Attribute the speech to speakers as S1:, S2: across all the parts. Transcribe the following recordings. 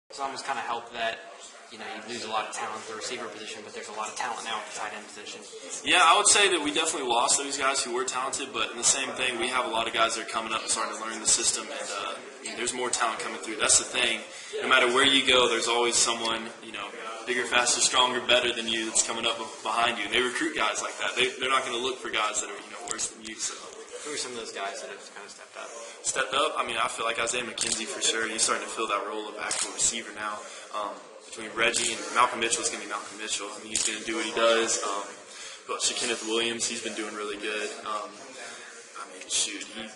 S1: It's almost kind of helped that, you lose a lot of talent at the receiver position, but there's a lot of talent now at the tight end position.
S2: Yeah, I would say that we definitely lost those guys who were talented, but in the same thing, we have a lot of guys that are coming up and starting to learn the system, and there's more talent coming through. That's the thing. No matter where you go, there's always someone, bigger, faster, stronger, better than you that's coming up behind you. And they recruit guys like that. They're not going to look for guys that are, worse than you. So.
S1: Who are some of those guys that have kind of stepped up?
S2: Stepped up? I feel like Isaiah McKenzie for sure. He's starting to fill that role of actual receiver now. Between Reggie and Malcolm Mitchell is going to be Malcolm Mitchell. He's going to do what he does. But Kenneth Williams, he's been doing really good.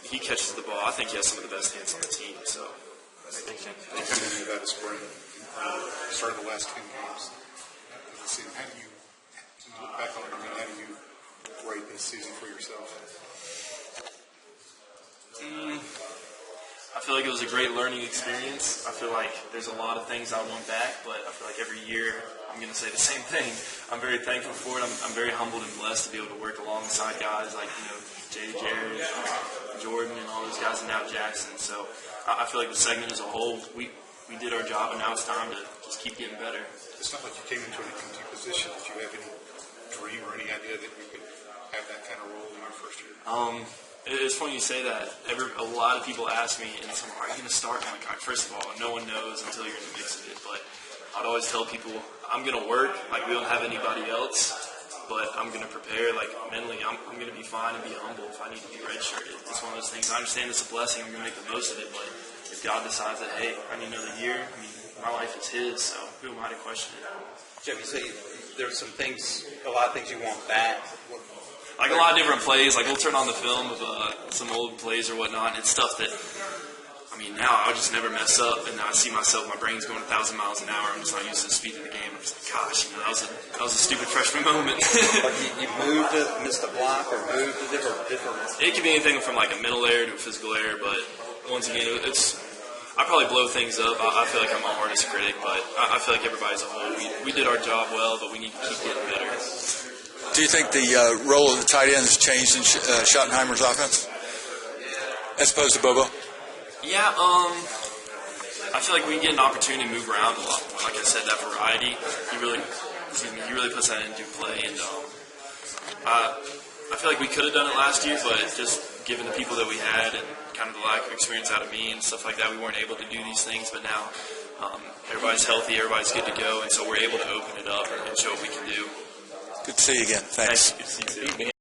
S2: He catches the ball. I think he has some of the best hands on the team. So.
S3: Thanks, Jeb. Coming into that spring, started the last 10 games of the season. How do you look back on it? How do you rate this season for yourself?
S2: I feel like it was a great learning experience. I feel like there's a lot of things I want back, but I feel like every year I'm going to say the same thing. I'm very thankful for it. I'm very humbled and blessed to be able to work alongside guys like, Jay Jarrett, Jordan, and all those guys, and now Jackson. So I feel like the segment as a whole, we did our job, and now it's time to just keep getting better.
S3: It's not like you came into an empty position. Did you have any dream or any idea that you could have that kind of role in your first year?
S2: It's funny you say that. A lot of people ask me, and some, are you going to start? I'm like, first of all, no one knows until you're in the mix of it. But I'd always tell people, I'm going to work like we don't have anybody else, but I'm going to prepare like mentally. I'm going to be fine and be humble if I need to be redshirted. It's one of those things. I understand it's a blessing. I'm going to make the most of it. But if God decides that, hey, I need another year, my life is His, so who am I to question it?
S4: Jeb, you say there's a lot of things you want back.
S2: Like a lot of different plays. Like we'll turn on the film of some old plays or whatnot, and it's stuff that, now I just never mess up, and now I see myself, my brain's going 1,000 miles an hour. I'm just not used to the speed of the game. I'm just like, gosh, that was a stupid freshman moment.
S4: Like you moved it, missed a block, or moved a different.
S2: It could be anything from like a mental error to a physical error, but once again, I probably blow things up. I feel like I'm my hardest critic, but I feel like everybody as a whole, we did our job well, but we need to keep getting better.
S5: Do you think the role of the tight end has changed in Schottenheimer's offense as opposed to Bobo?
S2: Yeah, I feel like we get an opportunity to move around a lot more. Like I said, that variety, he really puts that into play. And I feel like we could have done it last year, but just given the people that we had and kind of the lack of experience out of me and stuff like that, we weren't able to do these things. But now everybody's healthy, everybody's good to go, and so we're able to open it up and show what we can do.
S5: Good to see you again. Thanks.
S2: Good to see you too.